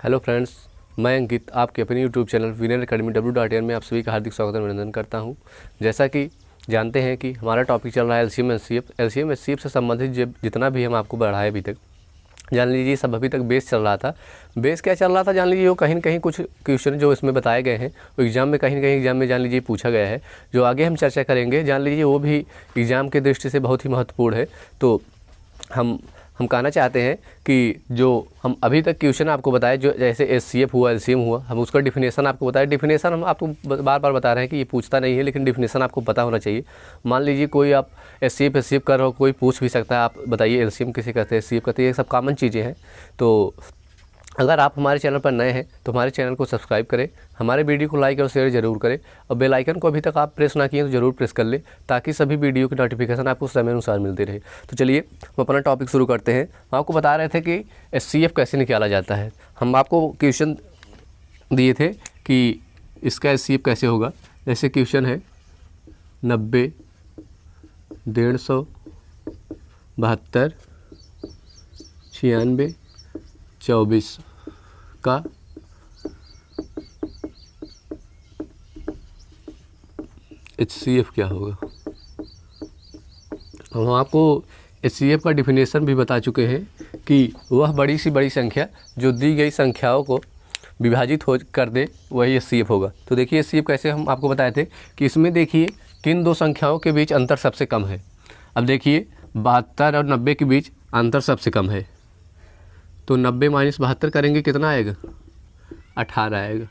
Hello friends, मैं अंकित आपके अपने YouTube channel winner academy w.in में आप सभी का हार्दिक स्वागत और अभिनंदन करता हूं। जैसा कि जानते हैं कि हमारा टॉपिक चल रहा है एलसीएम एचसीएफ से संबंधित जितना भी हम आपको बढ़ाए अभी तक जान लीजिए। सब अभी तक बेस चल रहा था। बेस क्या चल रहा था जान लीजिए, वो कहीं न कहीं कुछ क्वेश्चन जो इसमें बताए गए हैं वो एग्ज़ाम में कहीं न कहीं एग्ज़ाम में जान लीजिए पूछा गया है। जो आगे हम चर्चा करेंगे जान लीजिए वो भी एग्ज़ाम की दृष्टि से बहुत ही महत्वपूर्ण है। तो हम कहना चाहते हैं कि जो हम अभी तक क्वेश्चन आपको बताए, जो जैसे एचसीएफ हुआ, एलसीएम हुआ, हम उसका डिफिनेशन आपको बताया। डिफिनेशन हम आपको बार बार बता रहे हैं कि ये पूछता नहीं है, लेकिन डिफिनेशन आपको पता होना चाहिए। मान लीजिए कोई आप एचसीएफ कर रहे हो, कोई पूछ भी सकता है, आप बताइए एलसीएम किसे कहते हैं, एचसीएफ कहते हैं, ये सब कॉमन चीज़ें हैं। तो अगर आप हमारे चैनल पर नए हैं तो हमारे चैनल को सब्सक्राइब करें, हमारे वीडियो को लाइक और शेयर ज़रूर करें, और बेल आइकन को अभी तक आप प्रेस ना किए तो ज़रूर प्रेस कर लें, ताकि सभी वीडियो की नोटिफिकेशन आपको समय अनुसार मिलती रहे। तो चलिए हम अपना टॉपिक शुरू करते हैं। हम आपको बता रहे थे कि एचसीएफ कैसे निकाला जाता है। हम आपको क्वेश्चन दिए थे कि इसका एचसीएफ कैसे होगा। जैसे क्वेश्चन है 90, 150, 72, 96, 24 का एचसीएफ क्या होगा। हम आपको एचसीएफ का डिफिनेशन भी बता चुके हैं कि वह बड़ी सी बड़ी संख्या जो दी गई संख्याओं को विभाजित हो कर दे, वही एचसीएफ होगा। तो देखिए एचसीएफ कैसे हम आपको बताए थे कि इसमें देखिए किन दो संख्याओं के बीच अंतर सबसे कम है। अब देखिए 72 और 90 के बीच अंतर सबसे कम है, तो 90 - 72 करेंगे कितना आएगा, 18 आएगा।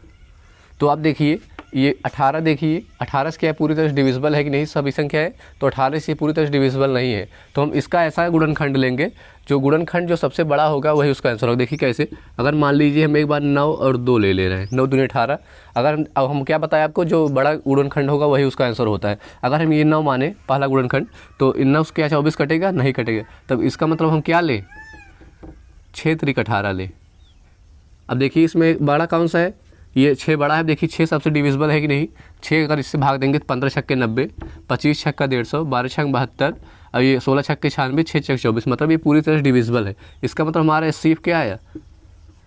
तो आप देखिए ये 18, देखिए 18 से क्या पूरी तरह से डिविजिबल है कि नहीं, सभी संख्या है, तो 18 से पूरी तरह से डिविजिबल नहीं है। तो हम इसका ऐसा गुणनखंड लेंगे, जो गुणनखंड जो सबसे बड़ा होगा वही उसका आंसर होगा। देखिए कैसे, अगर मान लीजिए हम एक बार 9 और 2 ले रहे हैं, 9 दूनी 18। अगर अब हम क्या बताएं आपको, जो बड़ा गुणनखंड होगा वही उसका आंसर होता है। अगर हम ये 9 माने पहला गुणनखंड, तो इन 9 से क्या 24 कटेगा, नहीं कटेगा। तब इसका मतलब हम क्या लें, 6 × 18 ले। अब देखिए इसमें बड़ा कौन सा है, ये 6 बड़ा है। देखिए 6 सबसे डिविजिबल है कि नहीं, 6 अगर इससे भाग देंगे तो 15 छक्के 90, 25 छक्का 150, 12 छक्के 72, और ये 16 छक्के 96, 6 छक्के 24, मतलब ये पूरी तरह से डिविजिबल है। इसका मतलब हमारा एचसीएफ क्या आया,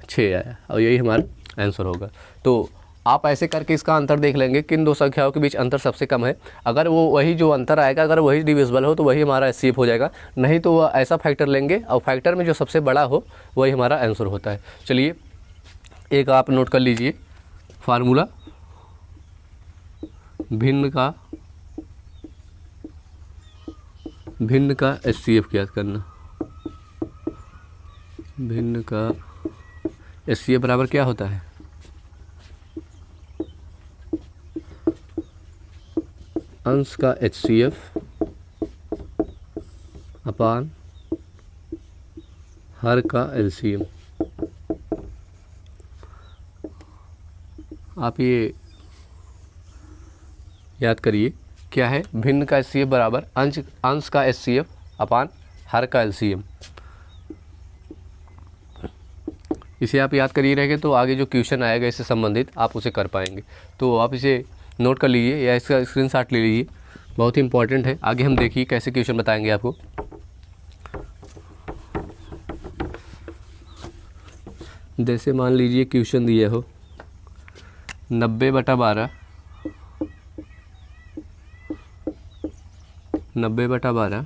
6 आया, और यही हमारा आंसर होगा। तो आप ऐसे करके इसका अंतर देख लेंगे, किन दो संख्याओं के बीच अंतर सबसे कम है। अगर वो वही जो अंतर आएगा, अगर वही डिविजिबल हो तो वही हमारा एचसीएफ हो जाएगा, नहीं तो वह ऐसा फैक्टर लेंगे और फैक्टर में जो सबसे बड़ा हो वही हमारा आंसर होता है। चलिए एक आप नोट कर लीजिए फार्मूला, भिन्न का एचसीएफ ज्ञात करना। भिन्न का एचसीएफ बराबर क्या होता है, अंश का एचसीएफ अपान हर का एलसीएम। आप ये याद करिए क्या है, भिन्न का एचसीएफ बराबर अंश का एचसीएफ अपान हर का एलसीएम। इसे आप याद करिए रहेंगे तो आगे जो क्वेश्चन आएगा इससे संबंधित आप उसे कर पाएंगे। तो आप इसे नोट कर लीजिए या इसका स्क्रीनशॉट ले लीजिए, बहुत ही इंपॉर्टेंट है। आगे हम देखिए कैसे क्वेश्चन बताएंगे आपको। जैसे मान लीजिए क्वेश्चन दिया हो 90/12, 90/12,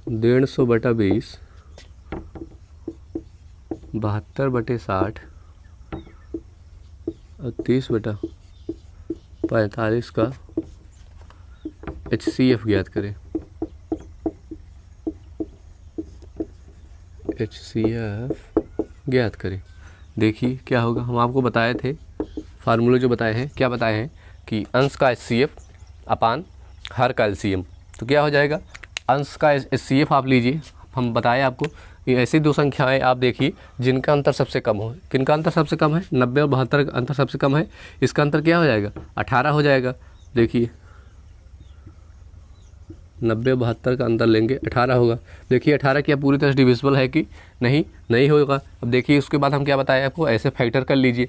150/20, 72/60 और 30/45 का एचसीएफ ज्ञात करें। एचसीएफ ज्ञात करें। देखिए क्या होगा, हम आपको बताए थे फार्मूले जो बताए हैं, क्या बताए हैं कि अंश का एचसीएफ अपान हर का एलसीएम। तो क्या हो जाएगा, अंश का एचसीएफ आप लीजिए, हम बताए आपको ये ऐसी दो संख्याएं आप देखिए जिनका अंतर सबसे कम हो। किनका अंतर सबसे कम है, 90 और 72 का अंतर सबसे कम है। इसका अंतर क्या हो जाएगा, 18 हो जाएगा। देखिए 90 और 72 का अंतर लेंगे, 18 होगा। देखिए 18 क्या पूरी तरह से डिविजिबल है कि नहीं, नहीं होगा। अब देखिए उसके बाद हम क्या बताए आपको, ऐसे फैक्टर कर लीजिए।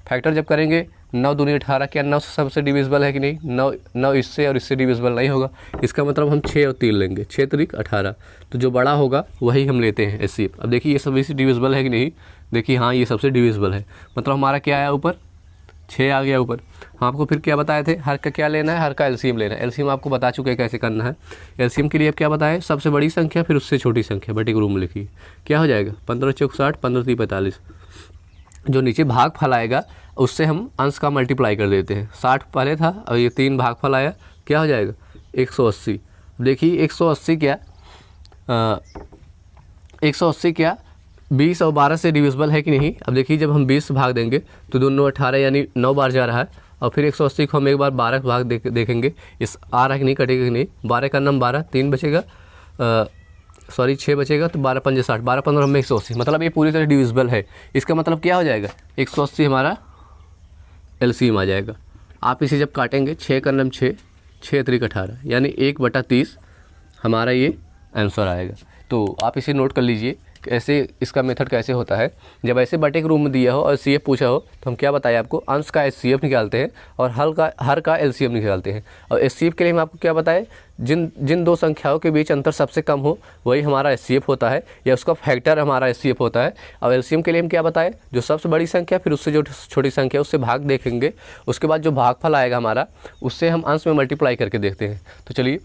फैक्टर जब करेंगे 9 दूनी 18, क्या 9 सबसे डिविजिबल है कि नहीं? 9 इससे और इससे डिविजिबल नहीं होगा, इसका मतलब हम 6 और 3 लेंगे, 6 त्रिक 18, तो जो बड़ा होगा वही हम लेते हैं HCF। अब देखिए ये सभी से डिविजिबल है कि नहीं? देखिए हाँ, ये सबसे डिविजिबल है, मतलब हमारा क्या आया ऊपर? 6 आ गया ऊपर। हम आपको फिर क्या बताए थे? हर का क्या लेना है? हर का LCM लेना है। LCM आपको बता चुके हैं कैसे करना है। LCM के लिए अब क्या बताएं? सबसे बड़ी संख्या फिर उससे छोटी संख्या बटे के रूप में लिखिए, क्या हो जाएगा? 15 चौक 60, 15 3 45। जो नीचे भागफल आएगा उससे हम अंश का मल्टीप्लाई कर देते हैं। 60 पहले था और ये 3 भागफल आया, क्या हो जाएगा? 180। देखिए 180 क्या 180 क्या 20 और 12 से डिविजिबल है कि नहीं? अब देखिए जब हम 20 भाग देंगे तो 2 9 18 यानी 9 बार जा रहा है, और फिर 180 को हम एक बार 12 भाग देखेंगे, इस आ रहा है कि नहीं, कटेगा कि नहीं? 12 का नाम 12, 3 बचेगा, सॉरी 6 बचेगा, तो 12 पंजे 60, 12 15 में 180, मतलब ये पूरी तरह डिविजिबल है। इसका मतलब क्या हो जाएगा? 180 हमारा LCM आ जाएगा। आप इसे जब काटेंगे 6 का नाम 6, 6 त्रिक 18 यानी 1/30 हमारा ये आंसर आएगा। तो आप इसे नोट कर लीजिए ऐसे इसका मेथड कैसे होता है। जब ऐसे बटे के रूप में दिया हो और CF पूछा हो तो हम क्या बताएं आपको? अंश का HCF निकालते हैं और हर का LCM निकालते हैं। और HCF के लिए हम आपको क्या बताएं? जिन दो संख्याओं के बीच अंतर सबसे कम हो वही हमारा HCF होता है, या उसका फैक्टर हमारा HCF होता है। और LCM के लिए हम क्या बताएं? जो सबसे बड़ी संख्या फिर उससे जो छोटी संख्या उससे भाग देखेंगे, उसके बाद जो भागफल आएगा हमारा उससे हम अंश में मल्टीप्लाई करके देखते हैं। तो चलिए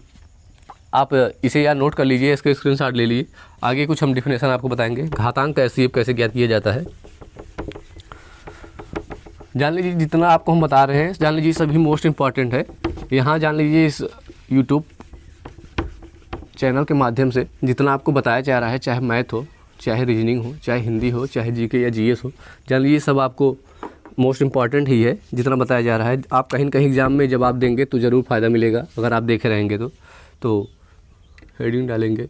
आप इसे यार नोट कर लीजिए, इसके स्क्रीनशॉट ले लीजिए। आगे कुछ हम डिफिनेशन आपको बताएंगे। घातांक का HCF कैसे ज्ञात किया जाता है जान लीजिए। जितना आपको हम बता रहे हैं जान लीजिए सभी मोस्ट इम्पॉर्टेंट है। यहाँ जान लीजिए इस यूट्यूब चैनल के माध्यम से जितना आपको बताया जा रहा है, चाहे मैथ हो, चाहे रीजनिंग हो, चाहे हिंदी हो, चाहे GK या GS हो, जान लीजिए सब आपको मोस्ट इम्पॉर्टेंट ही है जितना बताया जा रहा है। आप कहीं न कहीं एग्ज़ाम में जब आप देंगे तो ज़रूर फ़ायदा मिलेगा अगर आप देखे रहेंगे तो हेडिंग डालेंगे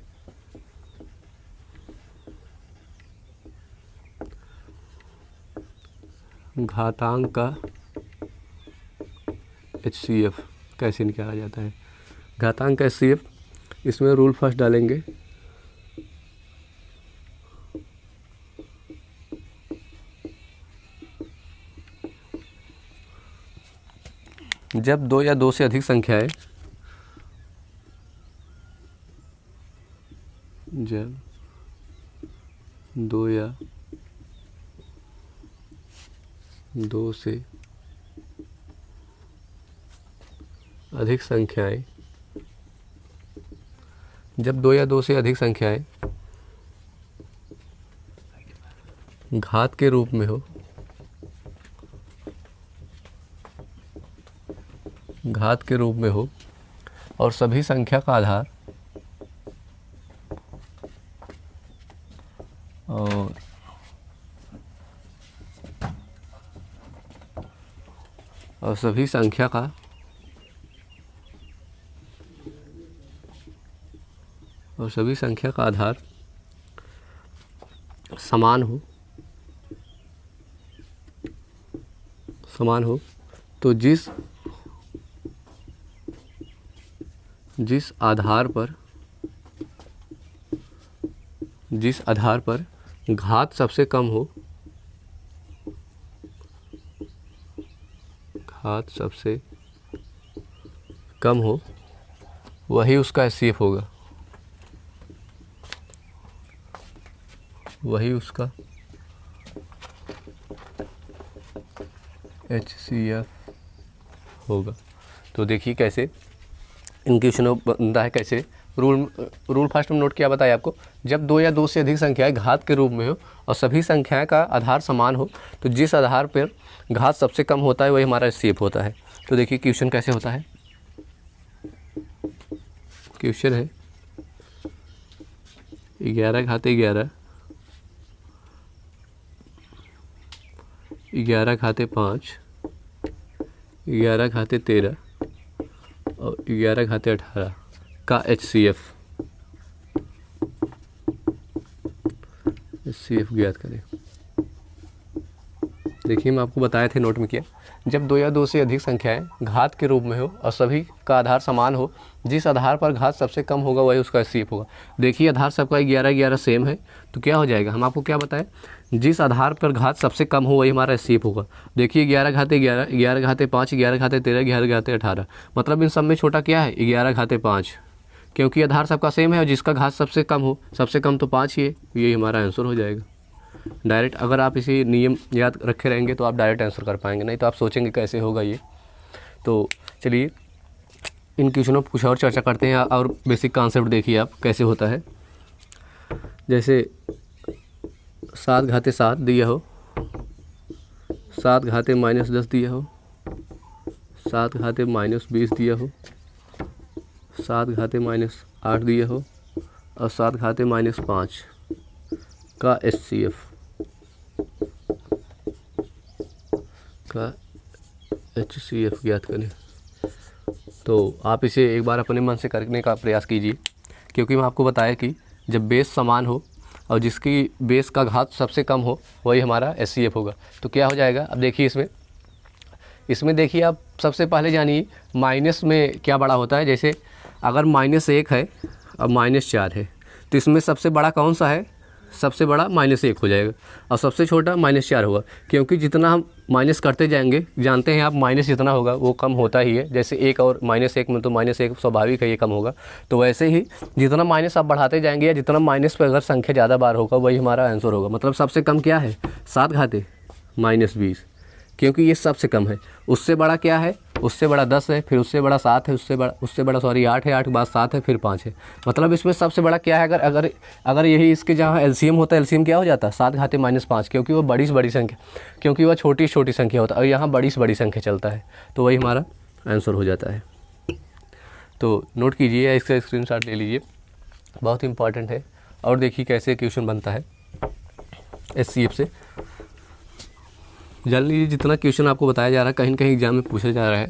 घातांक का HCF कैसे निकाला जाता है। घातांक का HCF, इसमें रूल फर्स्ट डालेंगे। जब 2 या 2 से अधिक संख्याएं जब 2 या 2 से अधिक संख्याएं जब 2 या 2 से अधिक संख्याएं घात के रूप में हो, घात के रूप में हो और सभी संख्या का आधार और सभी संख्या का आधार समान हो तो जिस आधार पर घात सबसे कम हो, वही उसका HCF होगा, वही उसका HCF होगा। तो देखिए कैसे इन क्वेश्चनों बनता है। कैसे रूल फर्स्ट में नोट किया बताया आपको। जब 2 या 2 से अधिक संख्याएं घात के रूप में हो और सभी संख्याएं का आधार समान हो तो जिस आधार पर घात सबसे कम होता है वही हमारा HCF होता है। तो देखिए क्वेश्चन कैसे होता है। क्वेश्चन है 11 घाते 11, 11 घाते 5, 11 घाते 13 और 11 घाते 18 का HCF ज्ञात करें। देखिए हम आपको बताए थे नोट में किया। जब दो या दो से अधिक संख्याएं घात के रूप में हो और सभी का आधार समान हो, जिस आधार पर घात सबसे कम होगा वही उसका एचसीएफ होगा। देखिए आधार सबका 11-11 सेम है, तो क्या हो जाएगा, हम आपको क्या बताएं, जिस आधार पर घात सबसे कम हो वही हमारा एचसीएफ होगा। देखिए 11 घाते 11, 11 घाते 5, 11 घाते 13, 11 घाते 18, मतलब इन सब में छोटा क्या है, 11 घाते 5, क्योंकि आधार सबका सेम है और जिसका घात सबसे कम हो, सबसे कम तो 5 ही है, यही हमारा आंसर हो जाएगा। डायरेक्ट अगर आप इसी नियम याद रखे रहेंगे तो आप डायरेक्ट आंसर कर पाएंगे, नहीं तो आप सोचेंगे कैसे होगा ये। तो चलिए इन क्वेश्चनों पर कुछ और चर्चा करते हैं और बेसिक कॉन्सेप्ट देखिए आप कैसे होता है। जैसे 7 घाते 7 दिया हो, 7 घाते -10 दिया हो, 7 घाते -20 दिया हो, 7 घाते -8 दिया हो और 7 घाते -5 का एचसीएफ ज्ञात करें। तो आप इसे एक बार अपने मन से करने का प्रयास कीजिए, क्योंकि मैं आपको बताया कि जब बेस समान हो और जिसकी बेस का घात सबसे कम हो वही हमारा एचसीएफ होगा। तो क्या हो जाएगा, अब देखिए इसमें देखिए आप सबसे पहले जानिए माइनस में क्या बड़ा होता है। जैसे अगर -1 है और -4 है तो इसमें सबसे बड़ा कौन सा है, सबसे बड़ा -1 हो जाएगा और सबसे छोटा -4 होगा, क्योंकि जितना हम माइनस करते जाएंगे, जानते हैं आप माइनस जितना होगा वो कम होता ही है। जैसे 1 और -1 में तो -1 स्वाभाविक है ये कम होगा, तो वैसे ही जितना माइनस आप बढ़ाते जाएंगे या जितना माइनस पर अगर संख्या ज़्यादा बार होगा वही हमारा आंसर होगा। मतलब सबसे कम क्या है, 7 घाते -20, क्योंकि ये सबसे कम है। उससे बड़ा क्या है, उससे बड़ा 10 है, फिर उससे बड़ा 7 है, उससे बड़ा 8 है, 8 के बाद 7 है, फिर 5 है। मतलब इसमें सबसे बड़ा क्या है, अगर यही इसके जहाँ एलसीएम होता है, एलसीएम क्या हो जाता है 7 घाते -5, क्योंकि वो बड़ी से बड़ी संख्या, क्योंकि वह छोटी से छोटी संख्या होता है और यहाँ बड़ी से बड़ी संख्या चलता है, तो वही हमारा आंसर हो जाता है। तो नोट कीजिए, इसका स्क्रीनशॉट ले लीजिए, बहुत इंपॉर्टेंट है। और देखिए कैसे क्वेश्चन बनता है एचसीएफ से, जान लीजिए। जितना क्वेश्चन आपको बताया जा रहा है कहीं न कहीं एग्जाम में पूछा जा रहा है।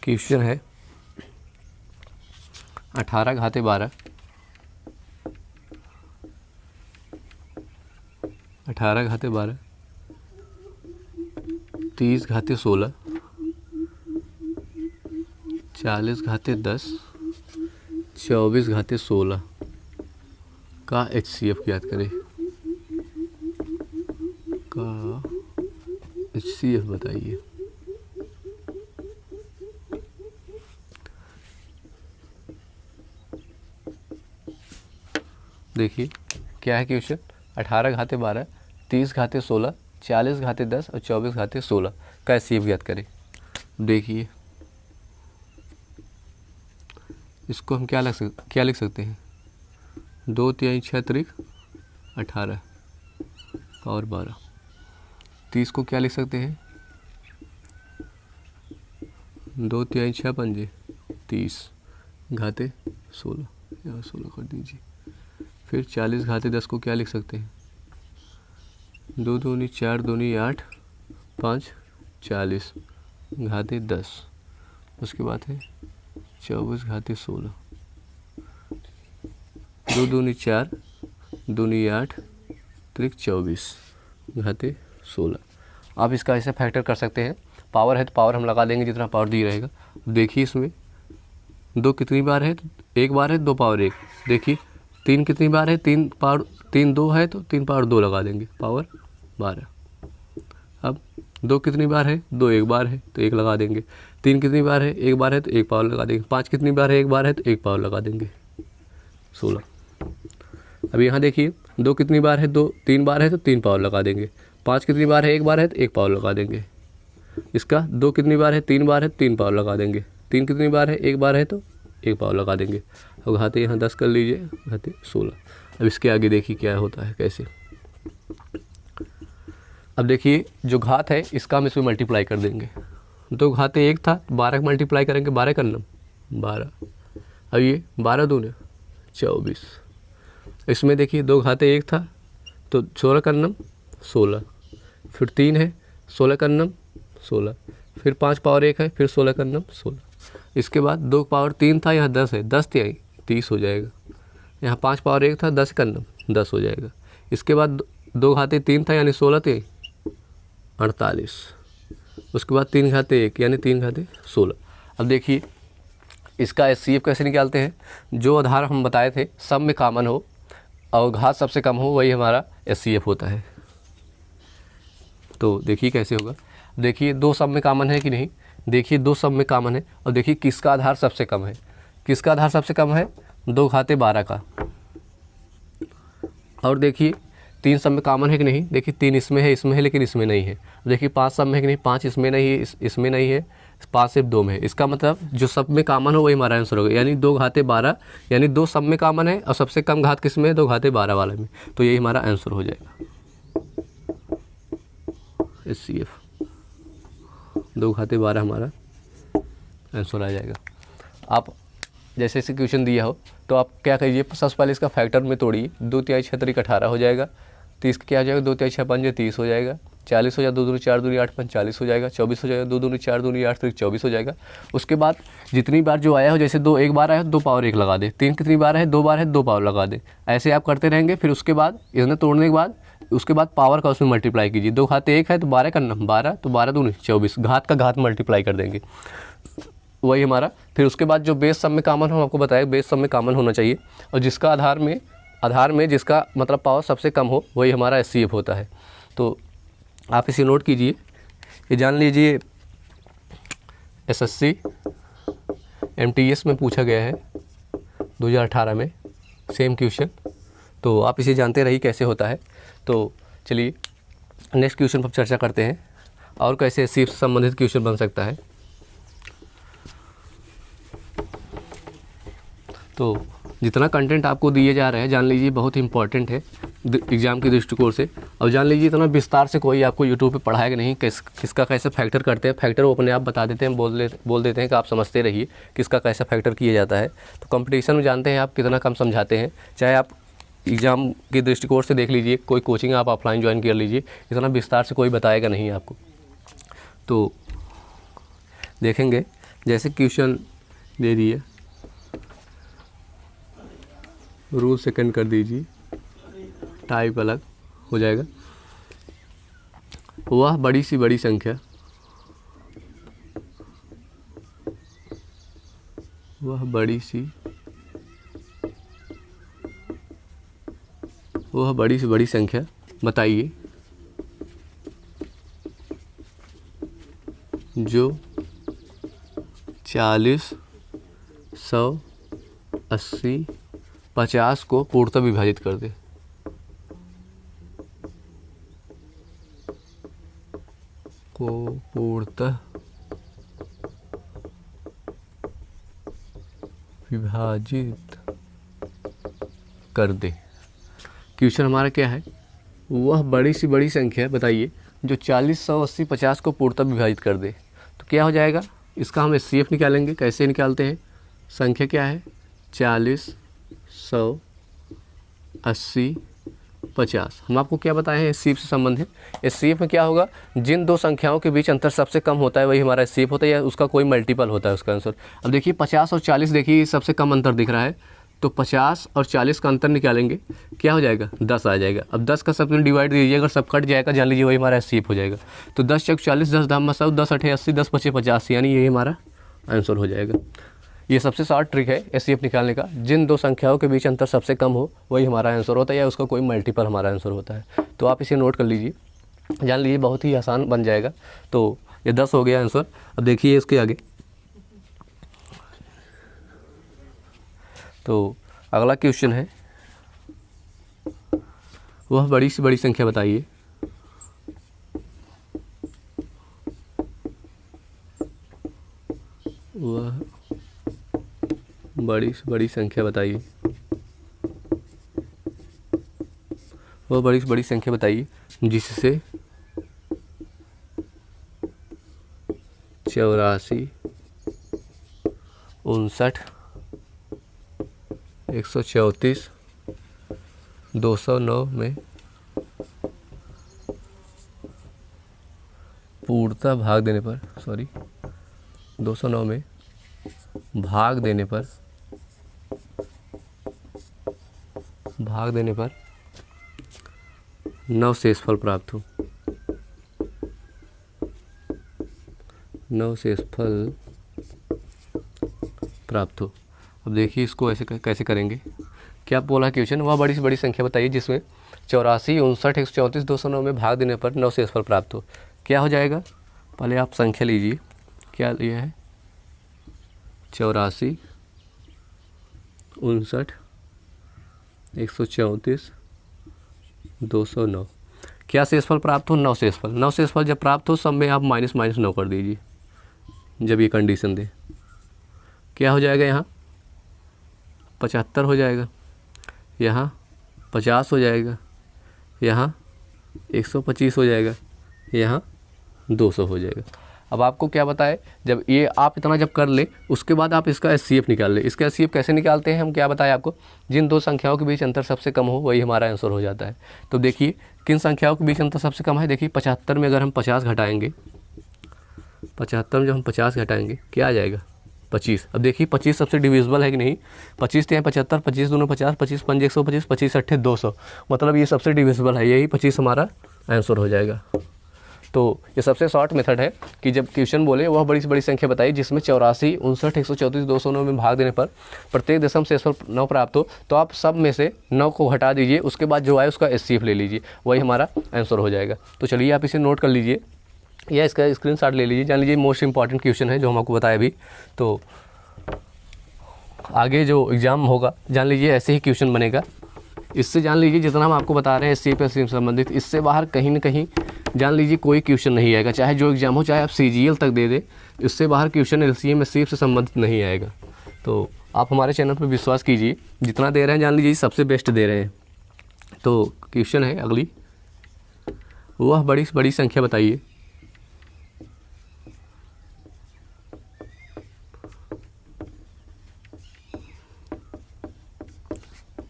क्वेश्चन है 18 घाते 12, 18 घाते 12, 30 घाते 16, 40 घाते 10, 24 घाते 16 का एचसीएफ ज्ञात करें। का एचसीएफ बताइए। देखिए क्या है क्वेश्चन, 18 घाते 12, 30 घाते 16, 40 घाते 10 और 24 घाते 16 का एचसीएफ ज्ञात करें। देखिए इसको हम क्या लिख सकते हैं, 2 3 6 त्रिक 18 और 12। 30 को क्या लिख सकते हैं, 2 3 6 पंजे 30 घाते 16, यहाँ 16 कर दीजिए। फिर 40 घाते 10 को क्या लिख सकते हैं, 2 दूनी 4 दूनी 8, 5 40 घाते 10। उसके बाद है 24 घाते 16, 2 दूनी 4 दूनी 8 त्रिक 24 घाते 16। आप इसका ऐसे फैक्टर कर सकते हैं, पावर है तो पावर हम लगा देंगे जितना पावर दी रहेगा। देखिए इसमें 2 कितनी बार है, तो 1 बार है, 2 पावर 1। देखिए 3 कितनी बार है, 3 पावर 3 2 है तो 3 पावर 2 लगा देंगे, पावर 12। अब 2 कितनी बार है, 2 1 बार है तो 1 लगा देंगे। 3 कितनी बार है, 1 बार है तो 1 पावर लगा देंगे। 5 कितनी बार है, 1 बार है तो 1 पावर लगा देंगे, 16। अब यहाँ देखिए 2 कितनी बार है, 3 बार है तो 3 पावर लगा देंगे। 5 कितनी बार है, 1 बार है तो 1 पावर लगा देंगे। इसका 2 कितनी बार है, 3 बार है तो 3 पावर लगा देंगे। 3 कितनी बार है, 1 बार है तो 1 पावर लगा देंगे। अब घाते यहाँ 10 कर लीजिए, घाते 16। अब इसके आगे देखिए क्या होता है कैसे। अब देखिए जो घात है इसका हम इसमें मल्टीप्लाई कर देंगे। 2 घाते 1 था, 12 का मल्टीप्लाई करेंगे, 12 का 12। अब ये 12 दूने 24। इसमें देखिए 2 घाते 1 था तो 16 का 16, फिर 3 है 16 का 16, फिर 5 पावर 1 है, फिर 16 का 16। इसके बाद 2 पावर 3 था, यहाँ 10 है, 10 3 30 हो जाएगा। यहाँ 5 पावर 1 था, 10 का 10 हो जाएगा। इसके बाद 2 घाते 3 था यानी 16 थे 48। उसके बाद 3 घाते 1 यानी 3 घाते 16। अब देखिए इसका HCF कैसे निकालते हैं। जो आधार हम बताए थे सब में कॉमन हो और घात सबसे कम हो वही हमारा HCF होता है। तो देखिए कैसे होगा। देखिए 2 सब में कॉमन है कि नहीं, देखिए 2 सब में कॉमन है और देखिए किसका आधार सबसे कम है। किसका आधार सबसे कम है, 2 घाते 12 का। और देखिए 3 सब में कॉमन है कि नहीं, देखिए 3 इसमें है लेकिन इसमें नहीं है। देखिए 5 सब में है कि नहीं, 5 इसमें नहीं है, इसमें नहीं है, 5 सिर्फ 2 में है। इसका मतलब जो सब में कॉमन हो वही हमारा आंसर होगा, यानी 2 घाते 12, यानी 2 सब में कॉमन है और सबसे कम घात किस में है, 2 घाते 12 वाले में। तो यही हमारा आंसर हो जाएगा HCF। 2 घाते 12 हमारा आंसर आ जाएगा। आप जैसे ऐसे क्वेश्चन दिया हो तो आप क्या करिए, सबसे पहले इसका फैक्टर में तोड़िए। 2 तिहाई 6 तरीक 18 हो जाएगा। 30 क्या हो जाएगा, 2 तिहाई 6 पंजे 30 हो जाएगा। 40 हो जाएगा, 2 दूनी 4 दूनी 8 5 40 हो जाएगा। 24 हो जाएगा, 2 दूनी 4 दूनी 8 तरीक 24 हो जाएगा। उसके बाद जितनी बार जो आया हो, जैसे 2 एक बार आया हो 2 पावर 1 लगा दे, 3 कितनी बार है, 2 बार है 2 पावर लगा दे। ऐसे आप करते रहेंगे। फिर उसके बाद इन्हें तोड़ने के बाद उसके बाद पावर का उसमें मल्टीप्लाई कीजिए। 2 घाते 1 है तो 12 करना, 12 तो 12 दूनी 24, घात का घात मल्टीप्लाई कर देंगे, वही हमारा। फिर उसके बाद जो बेस सब में कॉमन हो, आपको बताया बेस सब में कॉमन होना चाहिए और जिसका आधार में जिसका मतलब पावर सबसे कम हो वही हमारा HCF होता है। तो आप इसे नोट कीजिए। ये जान लीजिए SSC MTS में पूछा गया है 2018 में, सेम क्वेश्चन। तो आप इसे जानते रहिए कैसे होता है। तो चलिए नेक्स्ट क्वेश्चन पर चर्चा करते हैं और कैसे HCF से संबंधित क्वेश्चन बन सकता है। तो जितना कंटेंट आपको दिए जा रहे हैं जान लीजिए बहुत ही इंपॉर्टेंट है एग्ज़ाम के दृष्टिकोण से। और जान लीजिए इतना विस्तार से कोई आपको यूट्यूब पे पढ़ाएगा नहीं, किसका कैसे फैक्टर करते हैं। फैक्टर वो अपने आप बता देते हैं, बोल देते हैं कि आप समझते रहिए किसका कैसा फैक्टर किया जाता है। तो कंपटीशन में जानते हैं आप कितना कम समझाते हैं। चाहे आप एग्ज़ाम के दृष्टिकोण से देख लीजिए, कोई कोचिंग आप ऑफलाइन ज्वाइन कर लीजिए, इतना विस्तार से कोई बताएगा नहीं आपको। तो देखेंगे जैसे क्वेश्चन दे दिए, रूल सेकंड कर दीजिए, टाइप अलग हो जाएगा। वह बड़ी सी बड़ी संख्या, वह बड़ी सी बड़ी संख्या बताइए जो 40, 100, 80, 50 को पूर्णतः विभाजित कर दे। को पूर्णतः विभाजित कर दे। क्वेश्चन हमारा क्या है, वह बड़ी सी बड़ी संख्या बताइए जो 40, 100, 80, 50 को पूर्णतः विभाजित कर दे। तो क्या हो जाएगा, इसका हम HCF निकालेंगे। कैसे निकालते हैं, संख्या क्या है 40, 100, 80, 50। हम आपको क्या बताए हैं HCF से संबंधित। HCF में क्या होगा, जिन दो संख्याओं के बीच अंतर सबसे कम होता है वही हमारा HCF होता है या उसका कोई मल्टीपल होता है उसका आंसर। अब देखिए 50 और 40 देखिए सबसे कम अंतर दिख रहा है, तो 50 और 40 का अंतर निकालेंगे, क्या हो जाएगा 10 आ जाएगा। अब 10 का सब डिवाइड दीजिए, अगर सब कट जाएगा जान लीजिए वही हमारा HCF हो जाएगा। तो 10 चौक 40, 10 धाम 100, 10 8 80, 10 5 50, यानी यही हमारा आंसर हो जाएगा। ये सबसे शॉर्ट ट्रिक है HCF निकालने का। जिन दो संख्याओं के बीच अंतर सबसे कम हो वही हमारा आंसर होता है या उसका कोई मल्टीपल हमारा आंसर होता है। तो आप इसे नोट कर लीजिए, जान लीजिए, बहुत ही आसान बन जाएगा। तो ये 10 हो गया आंसर। अब देखिए इसके आगे, तो अगला क्वेश्चन है, वह बड़ी से बड़ी संख्या बताइए वह बड़ी से बड़ी संख्या बताइए वह बड़ी से बड़ी संख्या बताइए जिससे 84, 59, 134, 209 में पूर्णतः भाग देने पर 209 में भाग देने पर भाग देने पर नव शेषफल प्राप्त हो, नव शेषफल प्राप्त हो। अब देखिए इसको ऐसे कैसे करेंगे। क्या बोला क्वेश्चन, वह बड़ी से बड़ी संख्या बताइए जिसमें 84, 59, 134, 209 में भाग देने पर नव शेषफल प्राप्त हो। क्या हो जाएगा, पहले आप संख्या लीजिए। क्या लिया है, 84, 59, 134, 209। क्या शेषफल प्राप्त हो, नव शेषफल। नव शेषफल जब प्राप्त हो सब में आप माइनस माइनस 9 कर दीजिए, जब ये कंडीशन दे। क्या हो जाएगा, यहाँ 75 हो जाएगा, यहाँ 50 हो जाएगा, यहाँ 125 हो जाएगा, यहाँ 200 हो जाएगा। अब आपको क्या बताए, जब ये आप इतना जब कर ले उसके बाद आप इसका एचसीएफ निकाल ले। इसका एचसीएफ कैसे निकालते हैं, हम क्या बताए आपको, जिन दो संख्याओं के बीच अंतर सबसे कम हो वही हमारा आंसर हो जाता है। तो देखिए किन संख्याओं के बीच अंतर सबसे कम है, देखिए 75 में अगर हम 50 घटाएंगे, 75 में जब हम 50 घटाएंगे क्या आ जाएगा, 25। अब देखिए 25 सबसे डिविजिबल है कि नहीं, 25 तो 75, 25 दूनी 50, 25 पंजे 125, 25 अट्ठे 200, मतलब ये सबसे डिविजिबल है, यही 25 हमारा आंसर हो जाएगा। तो ये सबसे शॉर्ट मेथड है कि जब क्वेश्चन बोले वह बड़ी से बड़ी संख्या बताइए जिसमें 84, 59, 134, 209 में भाग देने पर प्रत्येक दशम शेषफल 9 प्राप्त हो, तो आप सब में से 9 को हटा दीजिए, उसके बाद जो आए उसका एचसीएफ ले लीजिए, वही हमारा आंसर हो जाएगा। तो चलिए आप इसे नोट कर लीजिए या इसका स्क्रीनशॉट ले लीजिए। जान लीजिए मोस्ट इंपॉर्टेंट क्वेश्चन है जो हम आपको बताया अभी। तो आगे जो एग्ज़ाम होगा जान लीजिए ऐसे ही क्वेश्चन बनेगा। इससे जान लीजिए जितना हम आपको बता रहे हैं एचसीएफ से संबंधित, इससे बाहर कहीं ना कहीं जान लीजिए कोई क्वेश्चन नहीं आएगा, चाहे जो एग्ज़ाम हो, चाहे आप सीजीएल तक दे दे, इससे बाहर क्वेश्चन एलसीएम एचसीएफ से संबंधित नहीं आएगा। तो आप हमारे चैनल पर विश्वास कीजिए, जितना दे रहे हैं जान लीजिए सबसे बेस्ट दे रहे हैं। तो क्वेश्चन है अगली, वह बड़ी से बड़ी संख्या बताइए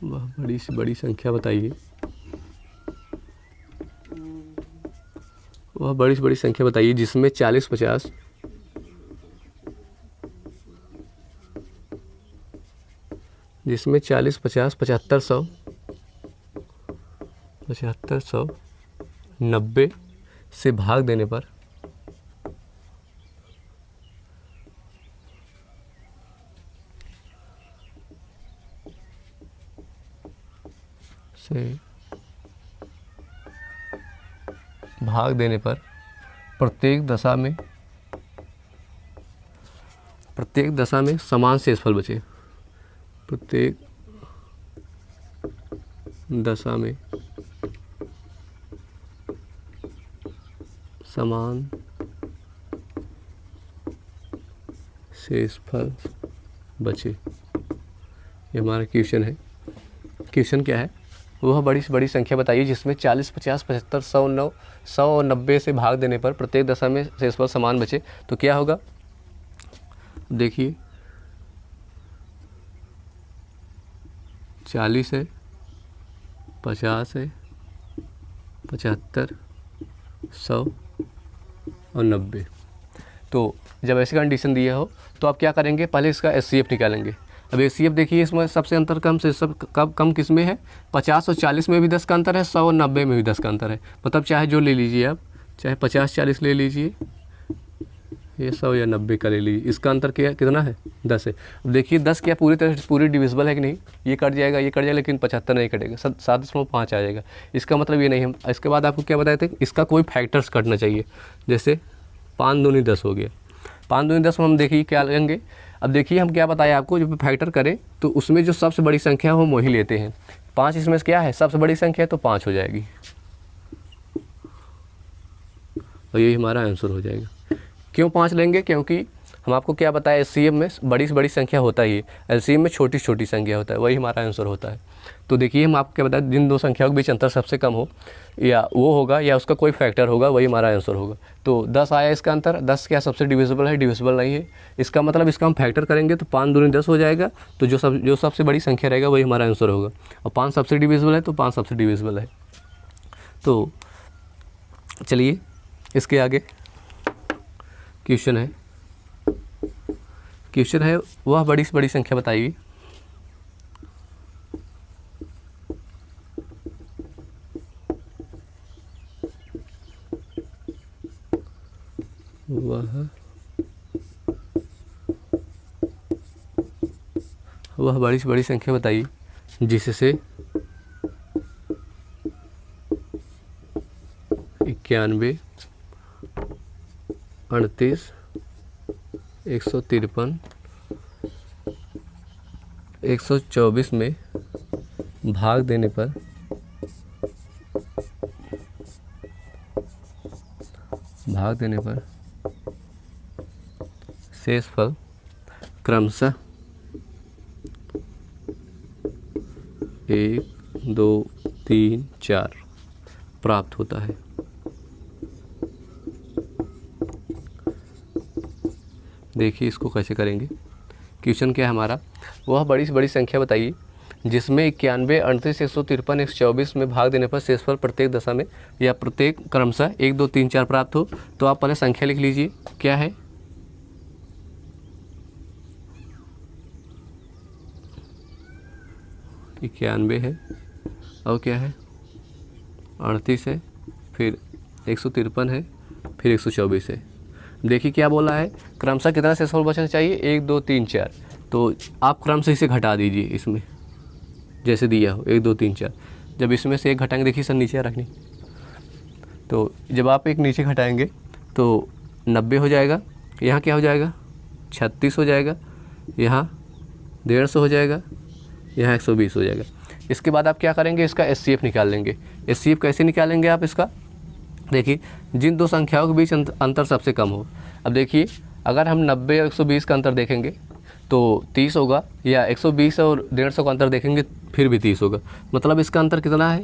वह बड़ी से बड़ी संख्या बताइए, वह बड़ी से बड़ी संख्या बताइए जिसमें 40, 50, जिसमें 40, 50, 75, 100, 75, 100, 90 से भाग देने पर प्रत्येक दशा में समान शेषफल बचे, प्रत्येक दशा में समान शेषफल बचे, ये हमारा क्वेश्चन है। क्वेश्चन क्या है, वह बड़ी से बड़ी संख्या बताइए जिसमें 40, 50, 75, 100 और 90 से भाग देने पर प्रत्येक दशा में शेषफल समान बचे। तो क्या होगा, देखिए 40 है, 50 है, 75, 100 और 90। तो जब ऐसी कंडीशन दिया हो तो आप क्या करेंगे, पहले इसका एचसीएफ निकालेंगे। अब एचसीएफ देखिए इसमें सबसे अंतर कम से सब कम किस में है, 50 और 40 में भी 10 का अंतर है, 100 और 90 में भी 10 का अंतर है। मतलब चाहे जो ले लीजिए आप, चाहे 50, 40 ले लीजिए, ये 100 या 90 का ले लीजिए, इसका अंतर क्या कितना है, 10 है। अब देखिए 10 क्या पूरी तरह से पूरी डिविजिबल है कि नहीं, ये कट जाएगा, ये कट जाएगा, लेकिन 75 नहीं कटेगा, 7.5 आ जाएगा। इसका मतलब ये नहीं। हम इसके बाद आपको क्या बताए थे, इसका कोई फैक्टर्स कटना चाहिए, जैसे 5 दूनी 10 हो गया, 5 दूनी 10 में हम देखिए क्या लेंगे। अब देखिए हम क्या बताया आपको, जब फैक्टर करें तो उसमें जो सबसे बड़ी संख्या हो वही लेते हैं। 5 इसमें क्या है, सबसे बड़ी संख्या है, तो 5 हो जाएगी और यही हमारा आंसर हो जाएगा। क्यों 5 लेंगे, क्योंकि हम आपको क्या बताया, एचसीएफ में बड़ी से बड़ी संख्या होता ही है, एलसीएम में छोटी से छोटी संख्या होता है, वही हमारा आंसर होता है। तो देखिए हम आपको क्या बताया, जिन दो संख्याओं के बीच अंतर सबसे कम हो या वो होगा या उसका कोई फैक्टर होगा, वही हमारा आंसर होगा। तो 10 आया इसका अंतर, 10 क्या सबसे डिविजिबल है, डिविजिबल नहीं है। इसका मतलब इसका हम फैक्टर करेंगे तो 5 दूनी 10 हो जाएगा, तो जो सबसे बड़ी संख्या रहेगा वही हमारा आंसर होगा। और 5 सबसे डिविजिबल है तो 5 सबसे डिविजिबल है। तो चलिए इसके आगे क्वेश्चन है, वह बड़ी से बड़ी संख्या बताइए वह बड़ी से बड़ी संख्या बताइए जिससे 91, 38, 153, 124 में भाग देने पर शेषफल क्रमशः 1, 2, 3, 4 प्राप्त होता है। देखिए इसको कैसे करेंगे। क्वेश्चन क्या है हमारा, वह बड़ी से बड़ी संख्या बताइए जिसमें 91, 38, 153, 124 में भाग देने पर शेषफल प्रत्येक दशा में या प्रत्येक क्रमशः 1, 2, 3, 4 प्राप्त हो। तो आप पहले संख्या लिख लीजिए, क्या है 91 है और क्या है 38 है, फिर 153 है, फिर 124 है। देखिए क्या बोला है, क्रमशः कितना शेषफल बचना चाहिए 1, 2, 3, 4। तो आप क्रम से इसे घटा दीजिए, इसमें जैसे दिया हो 1, 2, 3, 4। जब इसमें से एक घटाएंगे, देखिए सर नीचे रखनी, तो जब आप एक नीचे घटाएंगे तो 90 हो जाएगा, यहाँ क्या हो जाएगा 36 हो जाएगा, यहाँ 150 हो जाएगा, यहाँ 120 हो जाएगा। इसके बाद आप क्या करेंगे, इसका एचसीएफ निकाल लेंगे। एचसीएफ कैसे निकालेंगे आप इसका, देखिए जिन दो संख्याओं के बीच अंतर सबसे कम हो। अब देखिए अगर हम 90 और 120 का अंतर देखेंगे तो 30 होगा, या 120 और 150 का अंतर देखेंगे फिर भी 30 होगा। मतलब इसका अंतर कितना है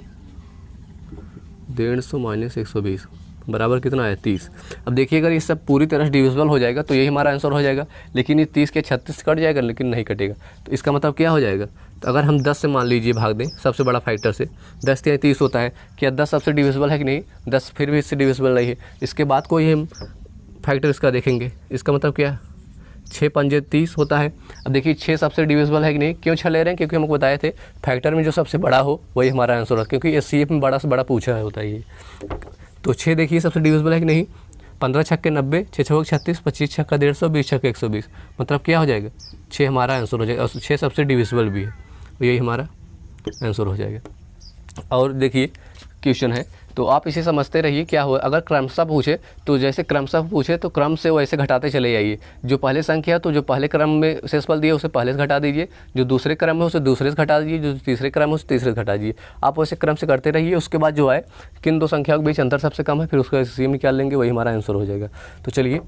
150 माइनस 120 बराबर कितना है 30। अब देखिए अगर ये सब पूरी तरह से डिविजिबल हो जाएगा तो यही हमारा आंसर हो जाएगा, लेकिन ये 30 के 36 कट जाएगा, लेकिन नहीं कटेगा। तो इसका मतलब क्या हो जाएगा, तो अगर हम 10 से मान लीजिए भाग दें, सबसे बड़ा फैक्टर से 10 या 30 होता है, क्या 10 सबसे डिविजिबल है कि नहीं, 10 फिर भी इससे डिविजिबल नहीं है। इसके बाद कोई हम फैक्टर इसका देखेंगे, इसका मतलब क्या 6 पंजे 30 होता है। अब देखिए 6 सबसे डिविजिबल है कि नहीं, क्यों 6 ले रहे हैं, क्योंकि हमको बताए थे फैक्टर में जो सबसे बड़ा हो वही हमारा आंसर होगा, क्योंकि एचसीएफ में बड़ा से बड़ा पूछा है होता है ये। तो 6 देखिए सबसे डिविजिबल है कि नहीं, 15 छक्के 90, 6 छक्के 36, 25 छक्का 150, 20 छक्के 120। मतलब क्या हो जाएगा 6 हमारा आंसर हो जाएगा, और 6 सबसे डिविजिबल भी है, तो यही हमारा आंसर हो जाएगा। और देखिए क्वेश्चन है तो आप इसे समझते रहिए क्या हो। अगर क्रमशः पूछे तो जैसे क्रमशः पूछे तो क्रम से वैसे घटाते चले जाइए। जो पहले संख्या तो जो पहले क्रम में शेषफल दिए उसे पहले से घटा दीजिए, जो दूसरे क्रम में उसे दूसरे से घटा दीजिए, जो तीसरे क्रम में उसे तीसरे से घटा दीजिए। आप वैसे क्रम से करते रहिए। उसके बाद जो है किन दो संख्याओं के बीच अंतर सबसे कम है, फिर उसका एचसीएफ निकाल लेंगे, वही हमारा आंसर हो जाएगा। तो चलिए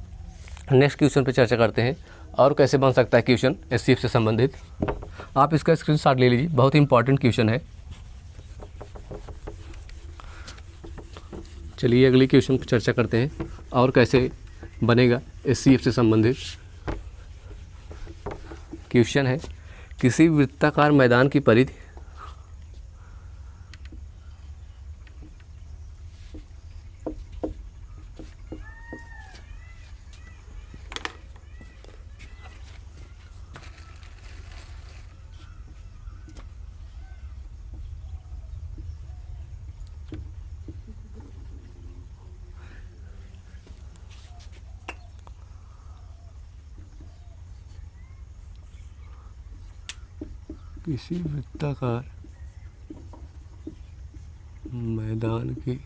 नेक्स्ट क्वेश्चन पर चर्चा करते हैं और कैसे बन सकता है क्वेश्चन एचसीएफ से संबंधित। आप इसका स्क्रीनशॉट ले लीजिए, बहुत ही इंपॉर्टेंट क्वेश्चन है। चलिए अगली क्वेश्चन पर चर्चा करते हैं और कैसे बनेगा एचसीएफ से संबंधित। क्वेश्चन है किसी वृत्ताकार मैदान की परिधि किसी वृत्ताकार मैदान की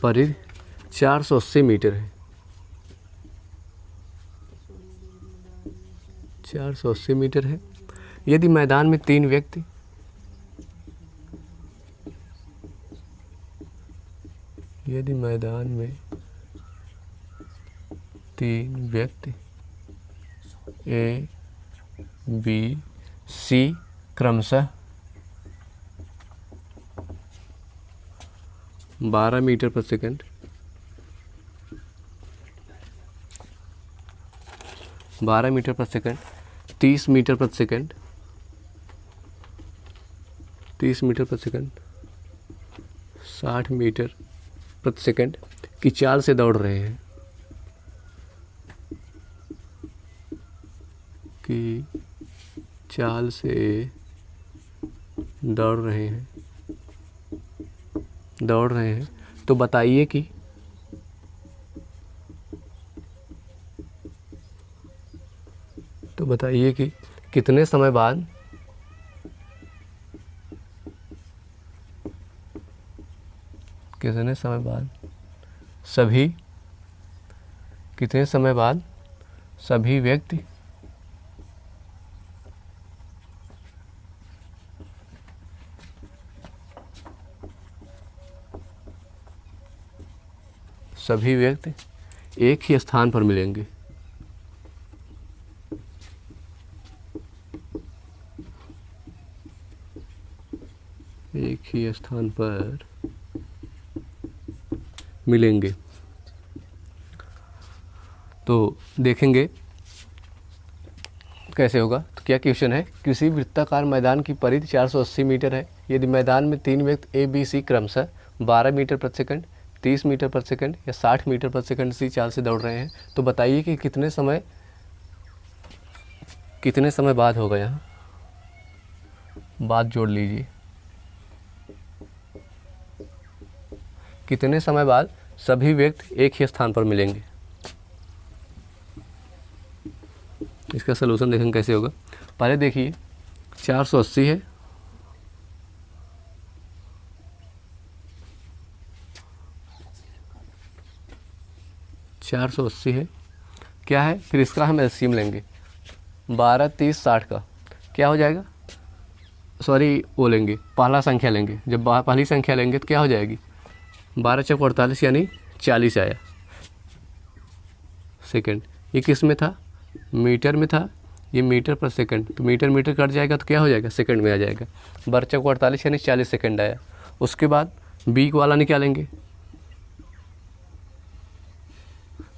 परिधि 480 मीटर है। 480 मीटर है। यदि मैदान में 3 व्यक्ति ए बी सी क्रमशः 12 मीटर प्रति सेकंड, 12 मीटर प्रति सेकंड, 30 मीटर प्रति सेकंड, 30 मीटर प्रति सेकंड, 60 मीटर प्रति सेकंड की चाल से दौड़ रहे हैं, दौड़ रहे हैं तो बताइए कि तो बताइए कि कितने समय बाद सभी व्यक्ति एक ही स्थान पर मिलेंगे। एक ही स्थान पर मिलेंगे। तो देखेंगे कैसे होगा। तो क्या क्वेश्चन है, किसी वृत्ताकार मैदान की परिधि 480 मीटर है। यदि मैदान में 3 व्यक्ति ए बी सी क्रमशः 12 मीटर प्रति सेकंड, 30 मीटर प्रति सेकंड या 60 मीटर प्रति सेकंड सी चाल से दौड़ रहे हैं, तो बताइए कि कितने समय बाद होगा। यहाँ बात जोड़ लीजिए, कितने समय बाद सभी व्यक्ति एक ही स्थान पर मिलेंगे। इसका सलूशन देखेंगे कैसे होगा। पहले देखिए 480 है, क्या है, फिर इसका हम एलसीएम लेंगे 12, 30, 60 का क्या हो जाएगा, सॉरी वो लेंगे पहला संख्या लेंगे। जब पहली संख्या लेंगे तो क्या हो जाएगी, 12 चौक 48 यानी 40 आया सेकंड। ये किस में था, मीटर में था, ये मीटर पर सेकंड, तो मीटर कट जाएगा तो क्या हो जाएगा, सेकंड में आ जाएगा। 12 चौक 48 यानी 40 सेकंड आया। उसके बाद बी वाला निकालेंगे,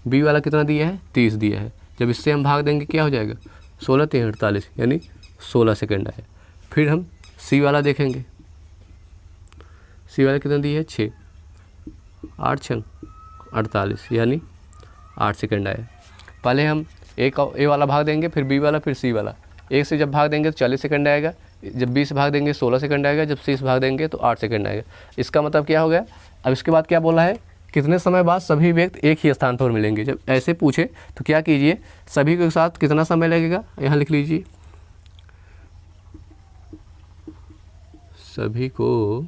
बी वाला कितना दिया है, 30 दिया है। जब इससे हम भाग देंगे क्या हो जाएगा, 16 3 48 यानी 16 सेकंड आया। फिर हम सी वाला देखेंगे, सी वाला कितना दिया है, 6, 8 6 48 यानी 8 सेकंड आया। पहले हम ए वाला भाग देंगे, फिर बी वाला, फिर सी वाला। ए से जब भाग देंगे तो 40 सेकंड आएगा, जब बी से भाग देंगे 16 सेकंड आएगा, जब सी से भाग देंगे तो 8 सेकंड आएगा। इसका मतलब क्या हो गया। अब इसके बाद क्या बोला है, कितने समय बाद सभी व्यक्ति एक ही स्थान पर मिलेंगे। जब ऐसे पूछे तो क्या कीजिए, सभी के साथ कितना समय लगेगा, यहाँ लिख लीजिए, सभी को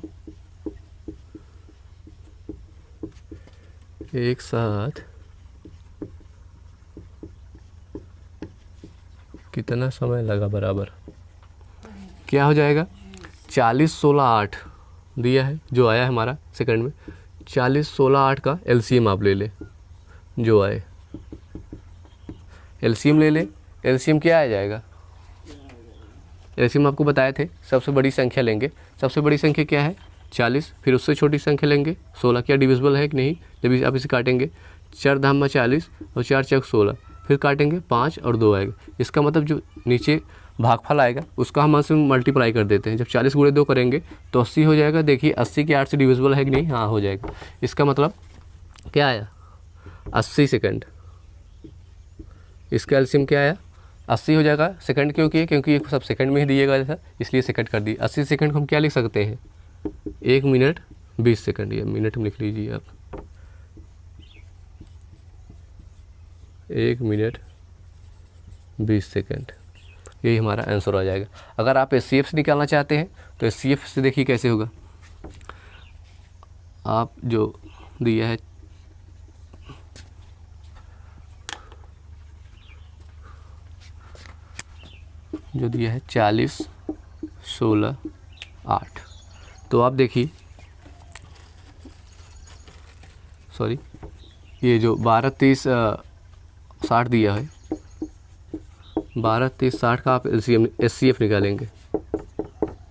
एक साथ कितना समय लगा बराबर क्या हो जाएगा, 40 16 8 दिया है जो आया है हमारा सेकंड में। 40 16 8 का एलसीएम आप ले ले, जो आए एलसीएम ले ले। एलसीएम क्या आ जाएगा, एलसीएम आपको बताए थे, सबसे बड़ी संख्या लेंगे। सबसे बड़ी संख्या क्या है, 40, फिर उससे छोटी संख्या लेंगे 16। क्या डिविजिबल है कि नहीं, जब आप इसे काटेंगे 4 धाम में 40 और 4 चौक 16, फिर काटेंगे 5 और 2 आएगा। इसका मतलब जो नीचे भागफल आएगा उसका हम से मल्टीप्लाई कर देते हैं। जब 40 गुणे 2 करेंगे तो 80 हो जाएगा। देखिए 80 के 8 से डिविजिबल है कि नहीं, हाँ हो जाएगा। इसका मतलब क्या आया, 80 सेकंड। इसका एलसीएम क्या आया, 80 हो जाएगा। सेकंड क्यों किए, क्योंकि ये सब सेकंड में ही दिएगा जैसा, इसलिए सेकंड कर दिए। 80 सेकंड को हम क्या लिख सकते हैं, 1 मिनट 20 सेकंड। ये मिनट में लिख लीजिए आप, 1 मिनट 20 सेकंड। यही हमारा आंसर आ जाएगा। अगर आप एचसीएफ से निकालना चाहते हैं तो एचसीएफ से देखिए कैसे होगा। आप जो दिया है जो दिया है 40 16 8, तो आप देखिए सॉरी ये जो 12 30 60 दिया है, 12 30 60 का आप एलसीएम एचसीएफ निकालेंगे।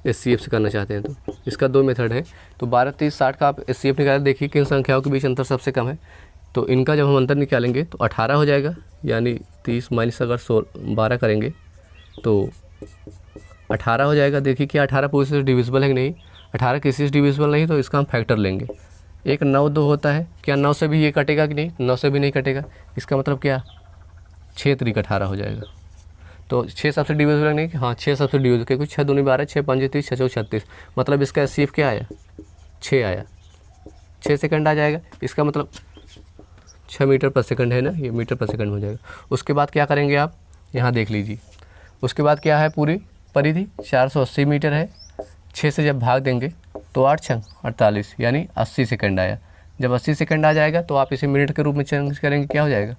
एचसीएफ से करना चाहते हैं तो इसका 2 मेथड है। तो 12 30 60 का आप एचसीएफ निकालें। देखिए किन संख्याओं के बीच अंतर सबसे कम है, तो इनका जब हम अंतर निकालेंगे तो 18 हो जाएगा। यानी 30 माइनस अगर 12 करेंगे तो 18 हो जाएगा। देखिए क्या 18 पूरे से डिविजिबल है कि नहीं, 18 किसी से डिविजिबल नहीं, तो इसका हम फैक्टर लेंगे। एक 9 2 होता है, क्या 9 से भी ये कटेगा कि नहीं, 9 से भी नहीं कटेगा। इसका मतलब क्या 6 3 18 हो जाएगा। तो 6 सबसे डिविजिबल नहीं, हाँ 6 सबसे डिविजिबल, क्योंकि 6 दूनी 12, 6 5 30, 6 4 36, मतलब इसका एचसीएफ क्या आया, 6 आया, 6 सेकंड आ जाएगा। इसका मतलब 6 मीटर पर सेकंड है ना, ये मीटर पर सेकंड हो जाएगा। उसके बाद क्या करेंगे आप, यहाँ देख लीजिए उसके बाद क्या है, पूरी परिधि 480 मीटर है। 6 से जब भाग देंगे तो 8 छंग 48 यानी 80 सेकंड आया। जब 80 सेकंड आ जाएगा तो आप इसे मिनट के रूप में चेंज करेंगे, क्या हो जाएगा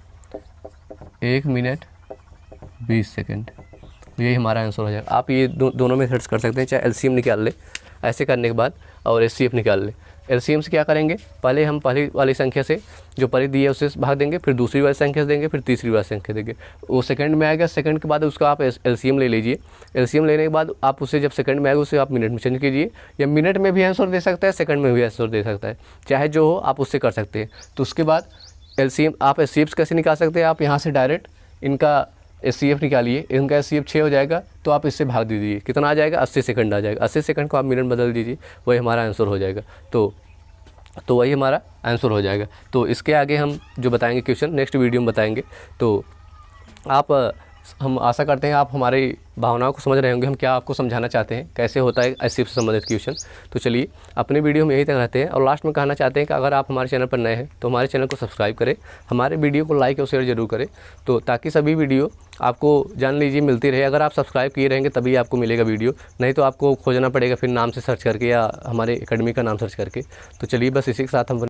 1 मिनट 20 सेकंड। यही हमारा आंसर हो जाएगा। आप ये दोनों मेथड्स कर सकते हैं, चाहे एलसीएम निकाल ले ऐसे करने के बाद और एचसीएफ निकाल ले। एलसीएम से क्या करेंगे, पहले हम पहली वाली संख्या से जो परिधि दी है उससे भाग देंगे, फिर दूसरी वाली संख्या से देंगे, फिर तीसरी वाली संख्या देंगे। वो सेकंड में आएगा, सेकंड के बाद उसका आप एलसीएम ले लीजिए। एलसीएम लेने के बाद आप उसे जब सेकंड में आएगा उसे आप मिनट में चेंज कीजिए, या मिनट में भी आंसर दे सकता है, सेकंड में भी आंसर दे सकता है, चाहे जो हो आप उससे कर सकते हैं। तो उसके बाद एलसीएम आप एचसीएफ कैसे निकाल सकते हैं, आप यहाँ से डायरेक्ट इनका एचसीएफ निकालिए, इनका एचसीएफ 6 हो जाएगा तो आप इससे भाग दीजिए, कितना आ जाएगा 80 सेकंड आ जाएगा। 80 सेकंड को आप मिनट बदल दीजिए, वही हमारा आंसर हो जाएगा। तो वही हमारा आंसर हो जाएगा। तो इसके आगे हम जो बताएंगे क्वेश्चन नेक्स्ट वीडियो में बताएंगे। तो हम आशा करते हैं आप हमारी भावनाओं को समझ रहे होंगे, हम क्या आपको समझाना चाहते हैं, कैसे होता है एचसीएफ से संबंधित क्वेश्चन। तो चलिए अपने वीडियो में यही तक रहते हैं, और लास्ट में कहना चाहते हैं कि अगर आप हमारे चैनल पर नए हैं तो हमारे चैनल को सब्सक्राइब करें, हमारे वीडियो को लाइक और शेयर जरूर करें, तो ताकि सभी वीडियो आपको जान लीजिए मिलती रहे। अगर आप सब्सक्राइब किए रहेंगे तभी आपको मिलेगा वीडियो, नहीं तो आपको खोजना पड़ेगा फिर नाम से सर्च करके या हमारे एकेडमी का नाम सर्च करके। तो चलिए बस इसी के साथ हम बस